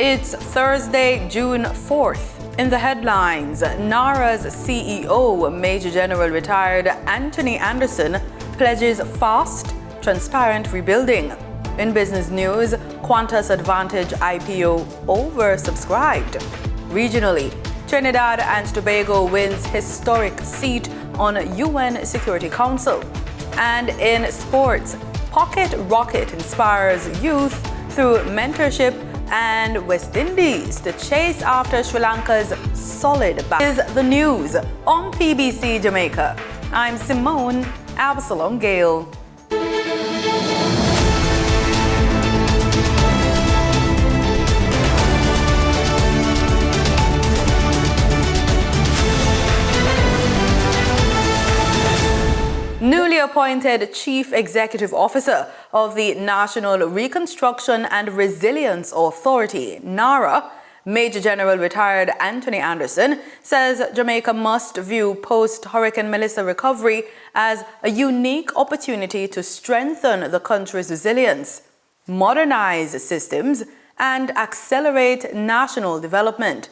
It's Thursday, June 4th. In the headlines, NARA's CEO, Major General retired Anthony Anderson, pledges fast, transparent rebuilding. In business news, Qantas Advantage IPO oversubscribed. Regionally, Trinidad and Tobago wins historic seat on UN Security Council. And in sports, Pocket Rocket inspires youth through mentorship, and West Indies to chase after Sri Lanka's solid back. Is the news on PBC Jamaica. I'm Simone Absalom Gale. Newly appointed Chief Executive Officer of the National Reconstruction and Resilience Authority, NARA, Major General retired Anthony Anderson, says Jamaica must view post-Hurricane Melissa recovery as a unique opportunity to strengthen the country's resilience, modernize systems, and accelerate national development.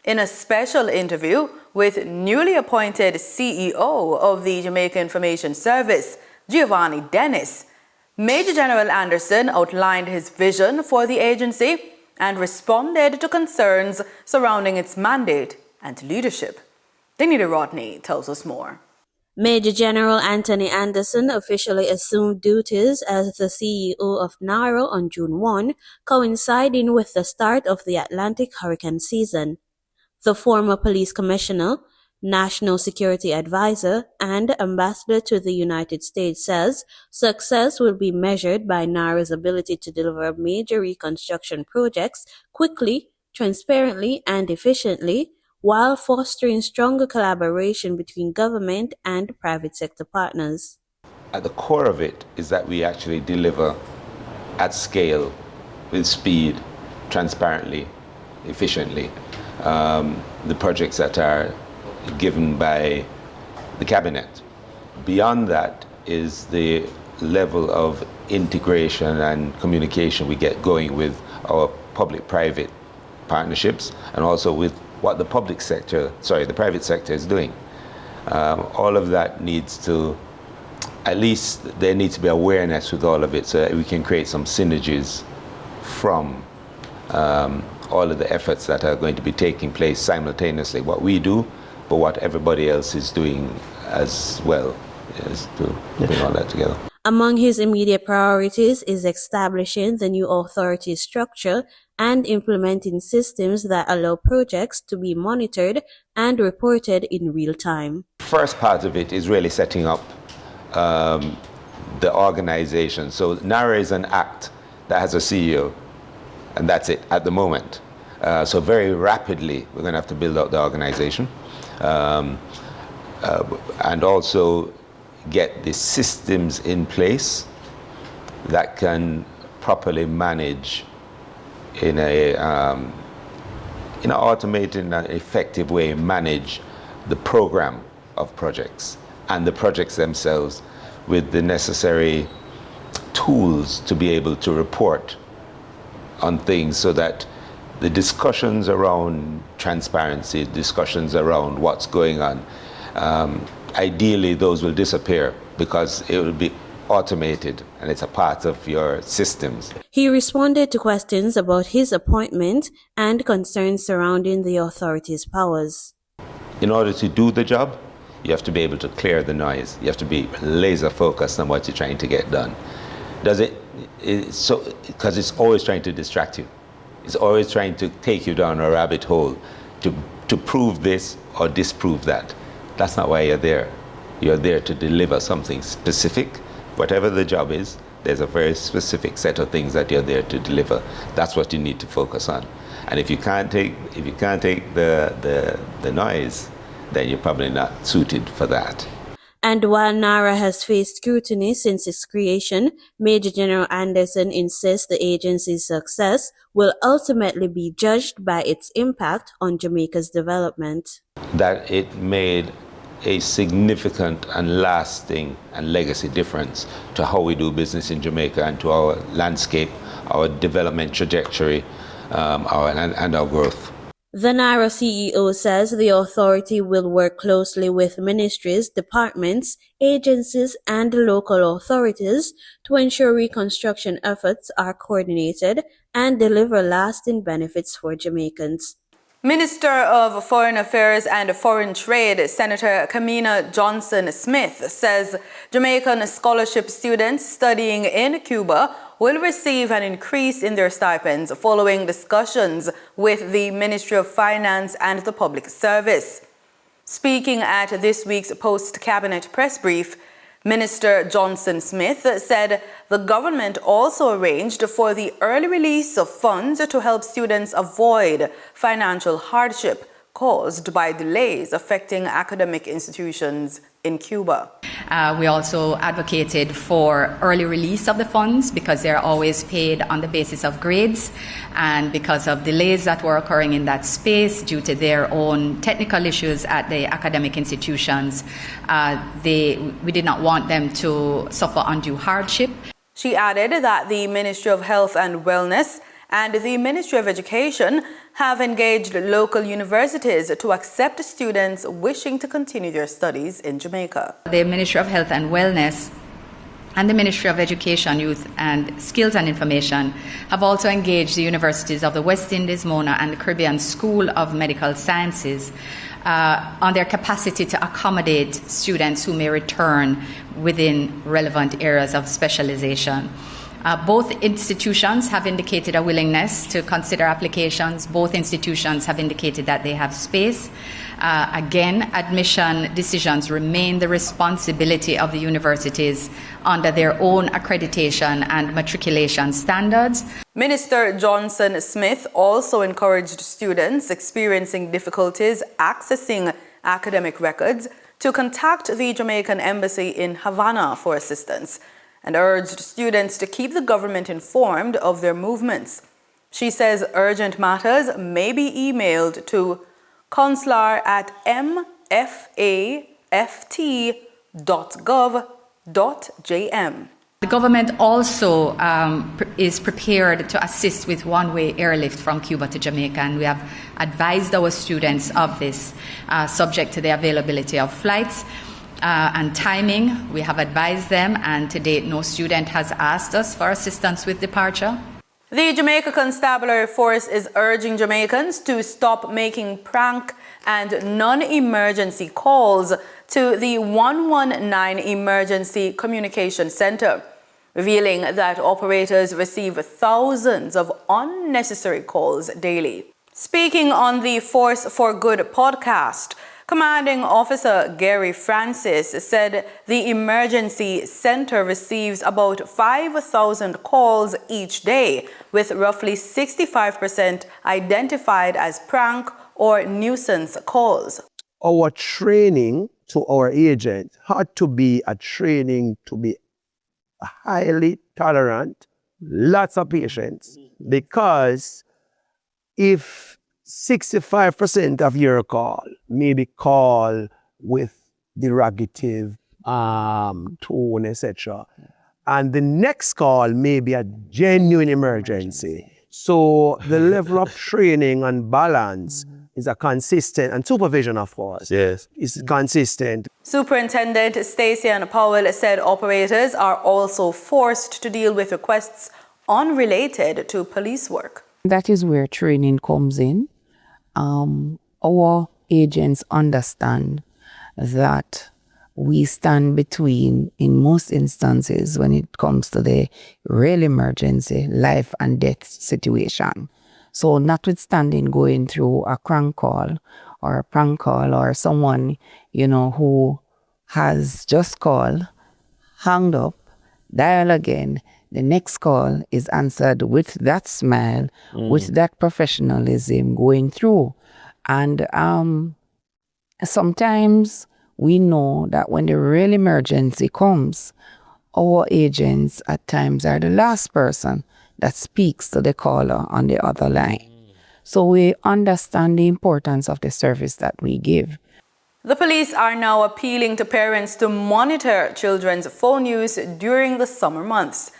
In a special interview with newly appointed CEO of the Jamaica Information Service, Giovanni Dennis, Major General Anderson outlined his vision for the agency and responded to concerns surrounding its mandate and leadership. Denita Rodney tells us more. Major General Anthony Anderson officially assumed duties as the CEO of NARA on June 1, coinciding with the start of the Atlantic hurricane season. The former police commissioner, national security advisor, and ambassador to the United States says success will be measured by NARA's ability to deliver major reconstruction projects quickly, transparently, and efficiently, while fostering stronger collaboration between government and private sector partners. At the core of it is that we actually deliver at scale, with speed, transparently, efficiently. The projects that are given by the cabinet. Beyond that is the level of integration and communication we get going with our public-private partnerships and also with what the private sector is doing. All of that needs to, at least there needs to be awareness with all of it so that we can create some synergies from all of the efforts that are going to be taking place simultaneously, what we do, but what everybody else is doing as well, is to bring all that together. Among his immediate priorities is establishing the new authority structure and implementing systems that allow projects to be monitored and reported in real time. First part of it is really setting up the organization. So NARA is an act that has a CEO, and that's it at the moment. So very rapidly, we're going to have to build out the organization and also get the systems in place that can properly manage in an automated and effective way, manage the program of projects and the projects themselves with the necessary tools to be able to report on things so that the discussions around transparency, discussions around what's going on, ideally those will disappear because it will be automated and it's a part of your systems. He responded to questions about his appointment and concerns surrounding the authority's powers. In order to do the job, you have to be able to clear the noise. You have to be laser focused on what you're trying to get done. Because it's always trying to distract you. It's always trying to take you down a rabbit hole to prove this or disprove that. That's not why you're there. You're there to deliver something specific. Whatever the job is, there's a very specific set of things that you're there to deliver. That's what you need to focus on. And if you can't take the noise, then you're probably not suited for that. And while NARA has faced scrutiny since its creation, Major General Anderson insists the agency's success will ultimately be judged by its impact on Jamaica's development. That it made a significant and lasting and legacy difference to how we do business in Jamaica and to our landscape, our development trajectory, and our growth. The NARA CEO says the authority will work closely with ministries, departments, agencies, and local authorities to ensure reconstruction efforts are coordinated and deliver lasting benefits for Jamaicans. Minister of Foreign Affairs and Foreign Trade, Senator Kamina Johnson-Smith, says Jamaican scholarship students studying in Cuba will receive an increase in their stipends following discussions with the Ministry of Finance and the Public Service. Speaking at this week's post-cabinet press brief, Minister Johnson-Smith said the government also arranged for the early release of funds to help students avoid financial hardship caused by delays affecting academic institutions in Cuba. We also advocated for early release of the funds because they're always paid on the basis of grades, and because of delays that were occurring in that space due to their own technical issues at the academic institutions, we did not want them to suffer undue hardship. She added that the Ministry of Health and Wellness and the Ministry of Education have engaged local universities to accept students wishing to continue their studies in Jamaica. The Ministry of Health and Wellness and the Ministry of Education, Youth and Skills and Information have also engaged the universities of the West Indies, Mona, and the Caribbean School of Medical Sciences on their capacity to accommodate students who may return within relevant areas of specialization. Both institutions have indicated a willingness to consider applications. Both institutions have indicated that they have space. Again, admission decisions remain the responsibility of the universities under their own accreditation and matriculation standards. Minister Johnson-Smith also encouraged students experiencing difficulties accessing academic records to contact the Jamaican Embassy in Havana for assistance, and urged students to keep the government informed of their movements. She says urgent matters may be emailed to consular@mfaft.gov.jm. The government also is prepared to assist with one-way airlift from Cuba to Jamaica, and we have advised our students of this, subject to the availability of flights and timing. We have advised them, and to date no student has asked us for assistance with departure. The Jamaica Constabulary Force is urging Jamaicans to stop making prank and non-emergency calls to the 119 Emergency Communication Center, revealing that operators receive thousands of unnecessary calls daily. Speaking on the Force for Good podcast, Commanding Officer Gary Francis said the emergency center receives about 5,000 calls each day, with roughly 65% identified as prank or nuisance calls. Our training to our agent had to be a training to be highly tolerant, lots of patience, because if 65% of your call may be called with derogative tone, etc. And the next call may be a genuine emergency. So the level of training and balance is a consistent, and supervision, of course, yes, is consistent. Superintendent Stacey Powell said operators are also forced to deal with requests unrelated to police work. That is where training comes in. Our agents understand that we stand between, in most instances, when it comes to the real emergency, life and death situation. So notwithstanding going through a crank call or a prank call or someone, who has just called, hung up, dial again, the next call is answered with that smile, with that professionalism going through. And sometimes we know that when the real emergency comes, our agents at times are the last person that speaks to the caller on the other line. So we understand the importance of the service that we give. The police are now appealing to parents to monitor children's phone use during the summer months.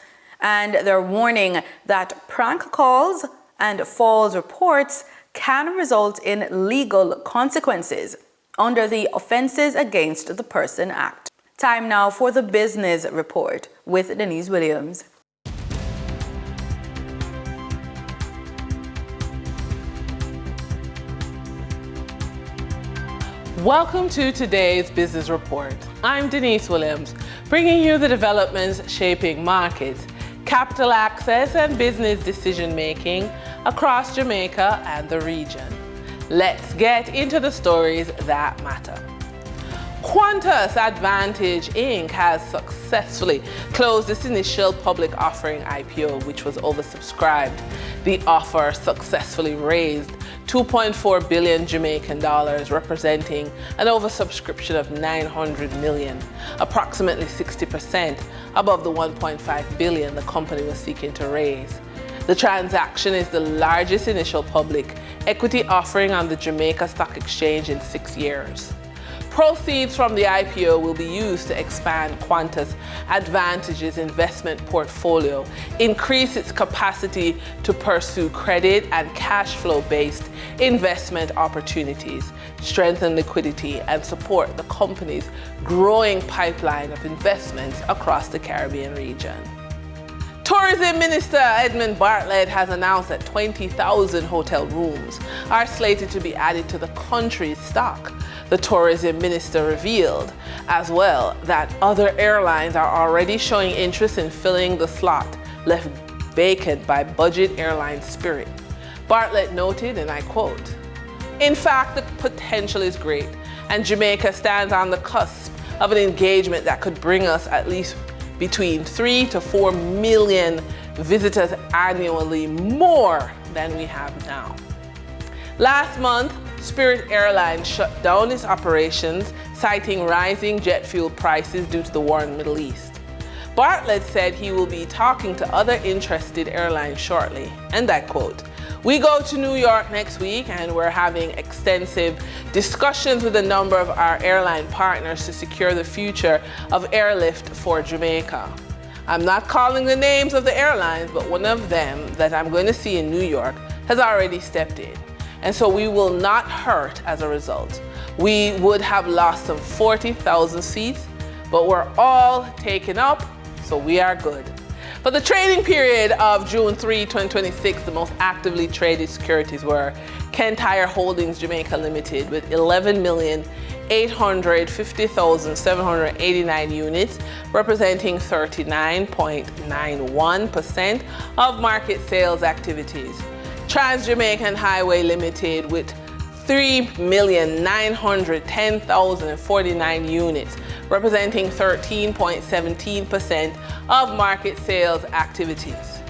And they're warning that prank calls and false reports can result in legal consequences under the Offences Against the Person Act. Time now for the Business Report with Denise Williams. Welcome to today's Business Report. I'm Denise Williams, bringing you the developments shaping markets, capital access and business decision-making across Jamaica and the region. Let's get into the stories that matter. Qantas Advantage Inc. has successfully closed its initial public offering IPO, which was oversubscribed. The offer successfully raised 2.4 billion Jamaican dollars, representing an oversubscription of 900 million, approximately 60% above the 1.5 billion the company was seeking to raise. The transaction is the largest initial public equity offering on the Jamaica Stock Exchange in 6 years. Proceeds from the IPO will be used to expand Qantas Advantage's investment portfolio, increase its capacity to pursue credit and cash flow-based investment opportunities, strengthen liquidity, and support the company's growing pipeline of investments across the Caribbean region. Tourism Minister Edmund Bartlett has announced that 20,000 hotel rooms are slated to be added to the country's stock. The tourism minister revealed as well that other airlines are already showing interest in filling the slot left vacant by budget airline Spirit. Bartlett noted, and I quote, "In fact, the potential is great, and Jamaica stands on the cusp of an engagement that could bring us at least between 3 to 4 million visitors annually, more than we have now." Last month, Spirit Airlines shut down its operations, citing rising jet fuel prices due to the war in the Middle East. Bartlett said he will be talking to other interested airlines shortly, and I quote, "We go to New York next week and we're having extensive discussions with a number of our airline partners to secure the future of airlift for Jamaica. I'm not calling the names of the airlines, but one of them that I'm going to see in New York has already stepped in. And so we will not hurt as a result. We would have lost some 40,000 seats, but we're all taken up, so we are good." For the trading period of June 3, 2026, the most actively traded securities were Kentire Holdings Jamaica Limited with 11,850,789 units, representing 39.91% of market sales activities. Trans-Jamaican Highway Limited with 3,910,049 units, representing 13.17% of market sales activities.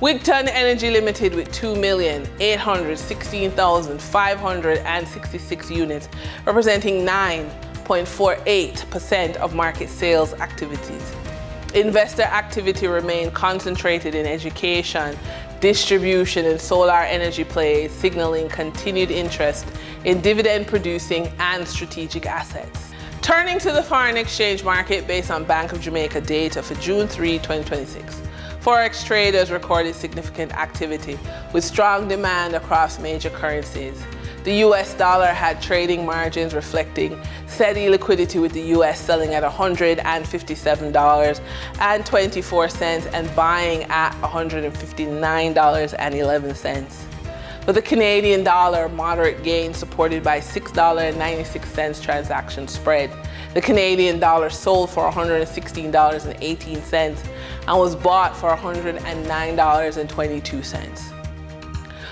Wigton Energy Limited with 2,816,566 units, representing 9.48% of market sales activities. Investor activity remained concentrated in education, distribution, and solar energy plays, signaling continued interest in dividend-producing and strategic assets. Turning to the foreign exchange market based on Bank of Jamaica data for June 3, 2026, Forex traders recorded significant activity with strong demand across major currencies. The US dollar had trading margins reflecting steady liquidity, with the US selling at $157.24 and buying at $159.11. For the Canadian dollar, moderate gains supported by $6.96 transaction spread. The Canadian dollar sold for $116.18 and was bought for $109.22.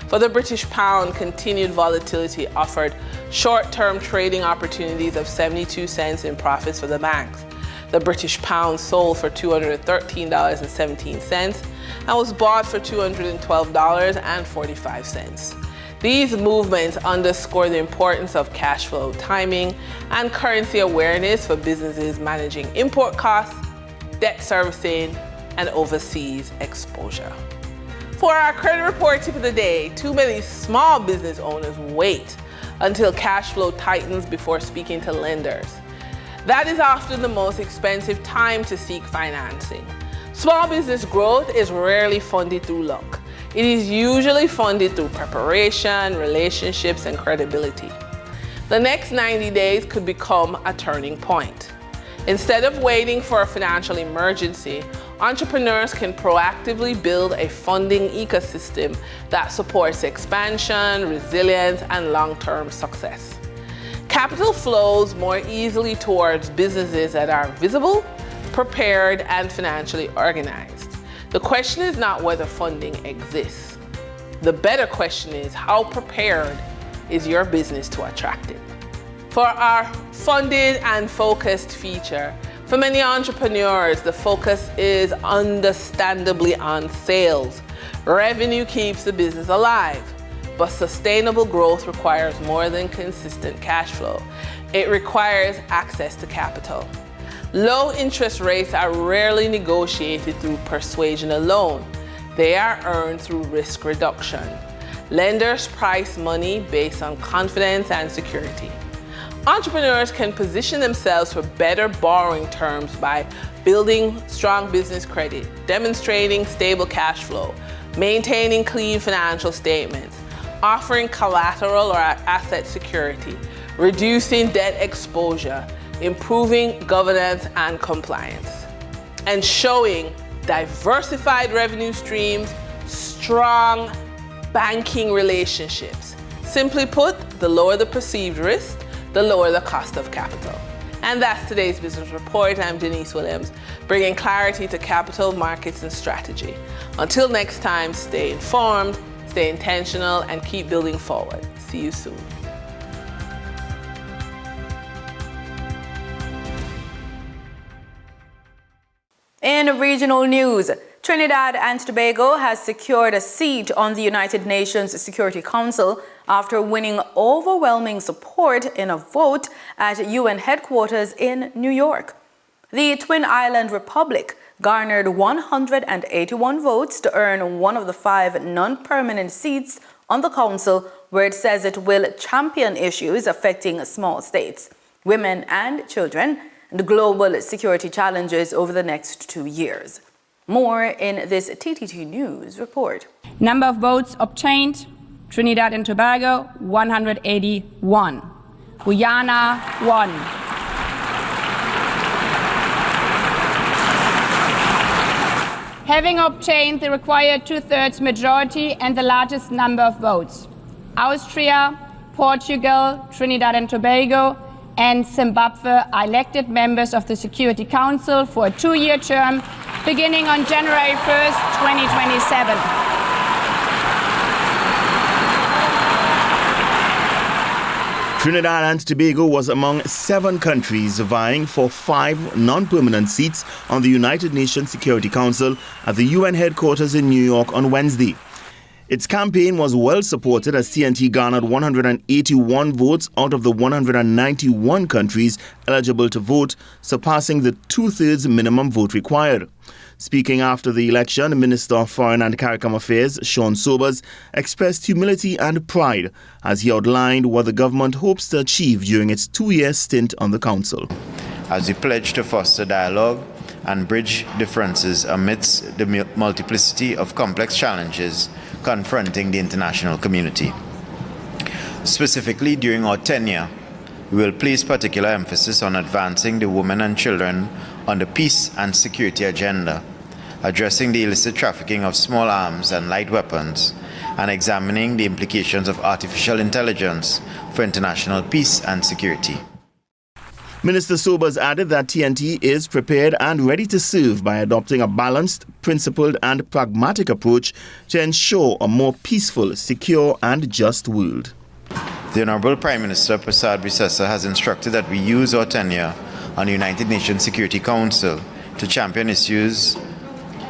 For the British pound, continued volatility offered short-term trading opportunities of 72 cents in profits for the banks. The British pound sold for $213.17 and was bought for $212.45. These movements underscore the importance of cash flow timing and currency awareness for businesses managing import costs, debt servicing, and overseas exposure. For our credit report tip of the day, too many small business owners wait until cash flow tightens before speaking to lenders. That is often the most expensive time to seek financing. Small business growth is rarely funded through luck. It is usually funded through preparation, relationships, and credibility. The next 90 days could become a turning point. Instead of waiting for a financial emergency, entrepreneurs can proactively build a funding ecosystem that supports expansion, resilience, and long-term success. Capital flows more easily towards businesses that are visible, prepared, and financially organized. The question is not whether funding exists. The better question is, how prepared is your business to attract it? For our funded and focused feature, for many entrepreneurs, the focus is understandably on sales. Revenue keeps the business alive, but sustainable growth requires more than consistent cash flow. It requires access to capital. Low interest rates are rarely negotiated through persuasion alone. They are earned through risk reduction. Lenders price money based on confidence and security. Entrepreneurs can position themselves for better borrowing terms by building strong business credit, demonstrating stable cash flow, maintaining clean financial statements, offering collateral or asset security, reducing debt exposure, improving governance and compliance, and showing diversified revenue streams, strong banking relationships. Simply put, the lower the perceived risk, the lower the cost of capital. And that's today's business report. I'm Denise Williams, bringing clarity to capital markets and strategy. Until next time, stay informed, stay intentional, and keep building forward. See you soon. In regional news, Trinidad and Tobago has secured a seat on the United Nations Security Council after winning overwhelming support in a vote at UN headquarters in New York. The Twin Island Republic garnered 181 votes to earn one of the 5 non-permanent seats on the council, where it says it will champion issues affecting small states, women and children, and global security challenges over the next 2 years. More in this TTT News report. Number of votes obtained: Trinidad and Tobago 181, Guyana 1. Having obtained the required 2/3 majority and the largest number of votes, Austria, Portugal, Trinidad and Tobago, and Zimbabwe are elected members of the Security Council for a 2-year term beginning on January 1st, 2027. Trinidad and Tobago was among 7 countries vying for 5 non-permanent seats on the United Nations Security Council at the UN headquarters in New York on Wednesday. Its campaign was well supported as TNT garnered 181 votes out of the 191 countries eligible to vote, surpassing the 2/3 minimum vote required. Speaking after the election, Minister of Foreign and CARICOM Affairs, Sean Sobers, expressed humility and pride as he outlined what the government hopes to achieve during its 2-year stint on the council. As we pledge to foster dialogue and bridge differences amidst the multiplicity of complex challenges confronting the international community. Specifically, during our tenure, we will place particular emphasis on advancing the women and children on the peace and security agenda, addressing the illicit trafficking of small arms and light weapons, and examining the implications of artificial intelligence for international peace and security. Minister Sobers added that TNT is prepared and ready to serve by adopting a balanced, principled and pragmatic approach to ensure a more peaceful, secure and just world. The Honorable Prime Minister Prasad Visesa has instructed that we use our tenure on the United Nations Security Council to champion issues,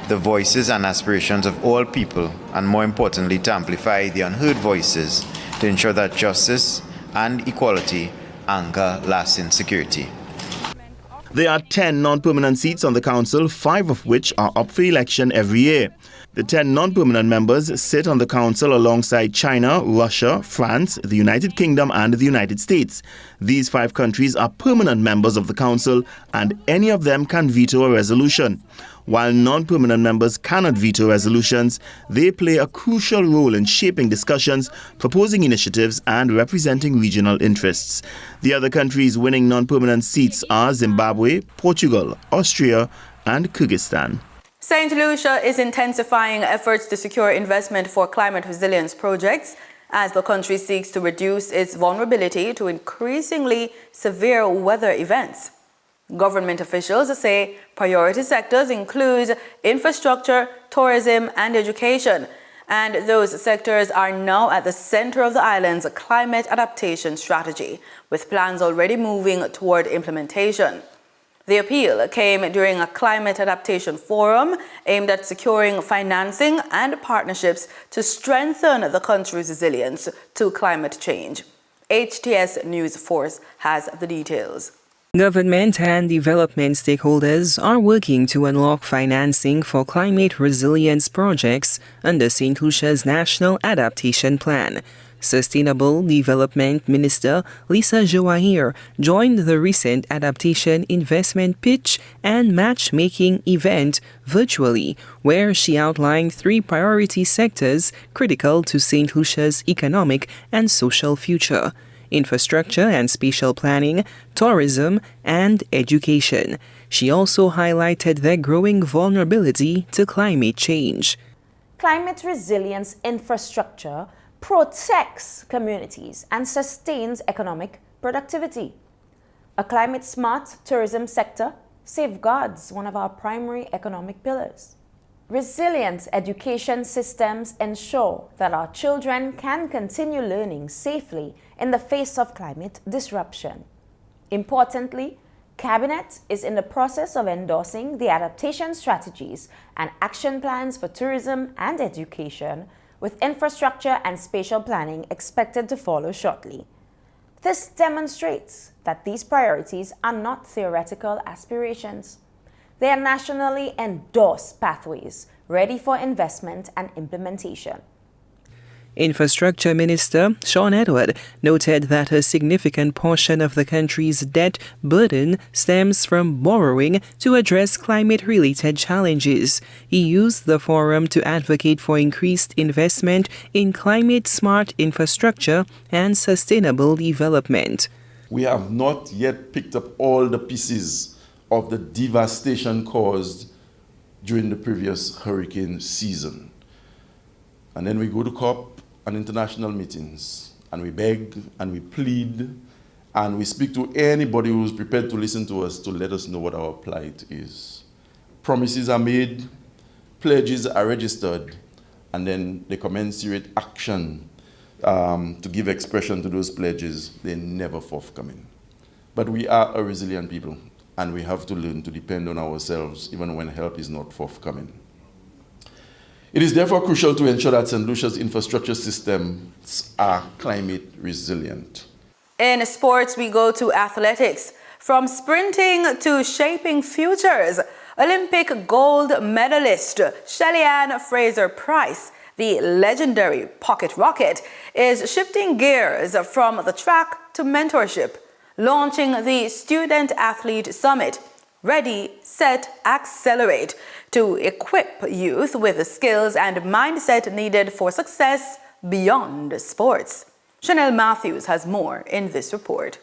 the voices and aspirations of all people, and more importantly to amplify the unheard voices to ensure that justice and equality anchor lasting security. There are 10 non-permanent seats on the council, 5 of which are up for election every year. The 10 non-permanent members sit on the council alongside China, Russia, France, the United Kingdom and the United States. These 5 countries are permanent members of the council and any of them can veto a resolution. While non-permanent members cannot veto resolutions, they play a crucial role in shaping discussions, proposing initiatives, and representing regional interests. The other countries winning non-permanent seats are Zimbabwe, Portugal, Austria, and Kyrgyzstan. St. Lucia is intensifying efforts to secure investment for climate resilience projects as the country seeks to reduce its vulnerability to increasingly severe weather events. Government officials say priority sectors include infrastructure, tourism, and education, and those sectors are now at the center of the island's climate adaptation strategy, with plans already moving toward implementation. The appeal came during a climate adaptation forum aimed at securing financing and partnerships to strengthen the country's resilience to climate change. HTS News Force has the details. Government and development stakeholders are working to unlock financing for climate resilience projects under St. Lucia's National Adaptation Plan. Sustainable Development Minister Lisa Joahir joined the recent adaptation investment pitch and matchmaking event virtually, where she outlined 3 priority sectors critical to St. Lucia's economic and social future: infrastructure and spatial planning, tourism, and education. She also highlighted their growing vulnerability to climate change. Climate resilience infrastructure protects communities and sustains economic productivity. A climate-smart tourism sector safeguards one of our primary economic pillars. Resilient education systems ensure that our children can continue learning safely in the face of climate disruption. Importantly, Cabinet is in the process of endorsing the adaptation strategies and action plans for tourism and education, with infrastructure and spatial planning expected to follow shortly. This demonstrates that these priorities are not theoretical aspirations. They are nationally endorsed pathways ready for investment and implementation. Infrastructure Minister Sean Edward noted that a significant portion of the country's debt burden stems from borrowing to address climate-related challenges. He used the forum to advocate for increased investment in climate-smart infrastructure and sustainable development. We have not yet picked up all the pieces of the devastation caused during the previous hurricane season. And then we go to COP and international meetings, and we beg and we plead, and we speak to anybody who's prepared to listen to us to let us know what our plight is. Promises are made, pledges are registered, and then the commensurate action to give expression to those pledges, they're never forthcoming. But we are a resilient people, and we have to learn to depend on ourselves even when help is not forthcoming. It is therefore crucial to ensure that St. Lucia's infrastructure systems are climate resilient. In sports, we go to athletics. From sprinting to shaping futures, Olympic gold medalist Shelly-Ann Fraser-Pryce, the legendary pocket rocket, is shifting gears from the track to mentorship, launching the Student Athlete Summit, Ready, Set, Accelerate, to equip youth with the skills and mindset needed for success beyond sports. Chanel Matthews has more in this report.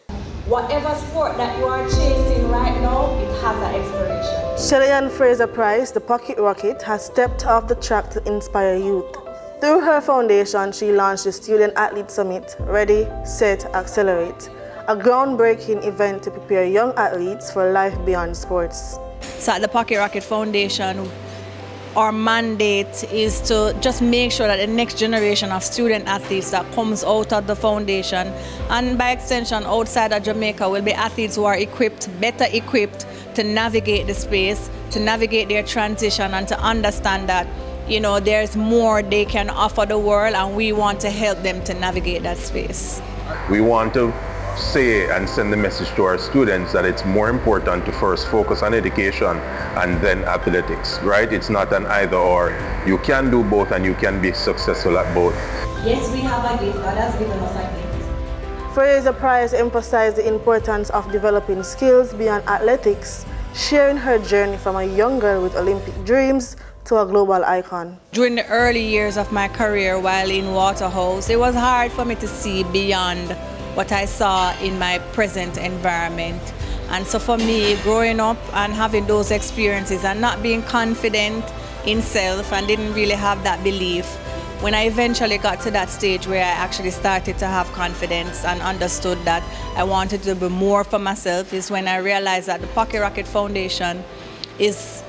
Whatever sport that you are chasing right now, it has an expiration. Shelly-Ann Fraser-Pryce, the pocket rocket, has stepped off the track to inspire youth. Through her foundation, she launched the Student Athlete Summit, Ready, Set, Accelerate, a groundbreaking event to prepare young athletes for life beyond sports. So at the Pocket Rocket Foundation, our mandate is to just make sure that the next generation of student athletes that comes out of the foundation, and by extension outside of Jamaica, will be athletes who are better equipped to navigate the space, to navigate their transition, and to understand that, you know, there's more they can offer the world, and we want to help them to navigate that space. We want to say and send the message to our students that it's more important to first focus on education and then athletics, right? It's not an either or. You can do both and you can be successful at both. Yes, we have a gift. God has given us a gift. Fraser-Pryce emphasized the importance of developing skills beyond athletics sharing her journey from a young girl with Olympic dreams to a global icon. During the early years of my career while in Waterhouse, it was hard for me to see beyond what I saw in my present environment. And so for me, growing up and having those experiences and not being confident in self and didn't really have that belief, when I eventually got to that stage where I actually started to have confidence and understood that I wanted to be more for myself, is when I realized that the Pocket Rocket Foundation is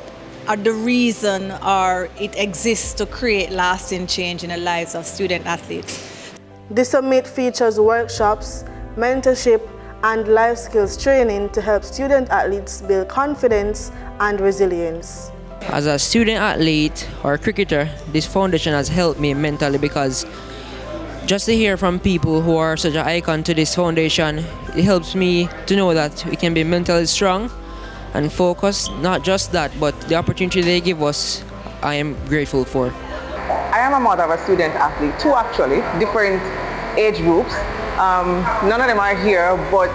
the reason, or it exists to create lasting change in the lives of student athletes. The summit features workshops, mentorship, and life skills training to help student athletes build confidence and resilience. As a student athlete or cricketer, this foundation has helped me mentally, because just to hear from people who are such an icon to this foundation, it helps me to know that we can be mentally strong and focused. Not just that, but the opportunity they give us, I am grateful for. I am a mother of a student athlete, two actually, different age groups. None of them are here, but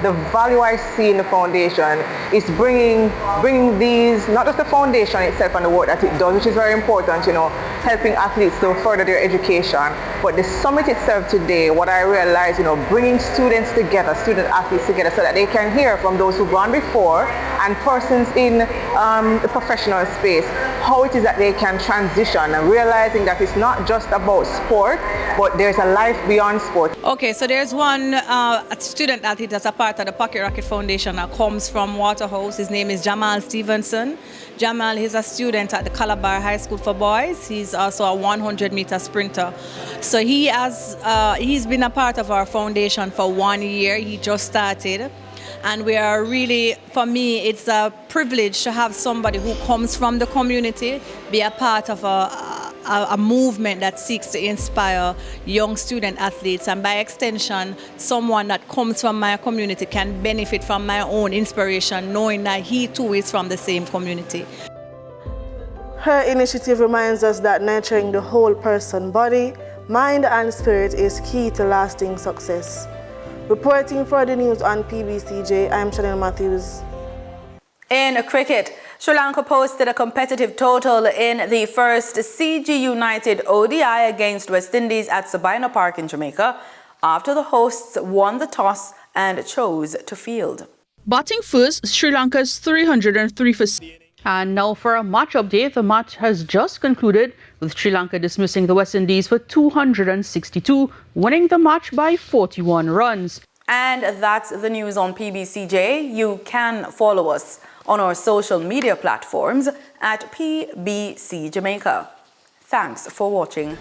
the value I see in the foundation is bringing these, not just the foundation itself and the work that it does, which is very important, you know, helping athletes to further their education. But the summit itself today, what I realized, you know, bringing students together, student athletes together, so that they can hear from those who've gone before and persons in the professional space, how it is that they can transition, and realizing that it's not just about sport, but there's a life beyond sport. Okay, so there's one student athlete that's a part of the Pocket Rocket Foundation that comes from Waterhouse. His name is Jamal Stevenson. Jamal is a student at the Calabar High School for Boys. He's also a 100-meter sprinter. So he's been a part of our foundation for 1 year. He just started. And we are really, for me, it's a privilege to have somebody who comes from the community be a part of a movement that seeks to inspire young student athletes, and by extension, someone that comes from my community can benefit from my own inspiration, knowing that he too is from the same community. Her initiative reminds us that nurturing the whole person, body, mind, and spirit is key to lasting success. Reporting for the news on PBCJ, I'm Chanel Matthews. In cricket, Sri Lanka posted a competitive total in the first CG United ODI against West Indies at Sabina Park in Jamaica after the hosts won the toss and chose to field. Batting first, Sri Lanka's 303 for... And now for a match update. The match has just concluded with Sri Lanka dismissing the West Indies for 262, winning the match by 41 runs. And that's the news on PBCJ. You can follow us on our social media platforms at PBCJamaica. Thanks for watching.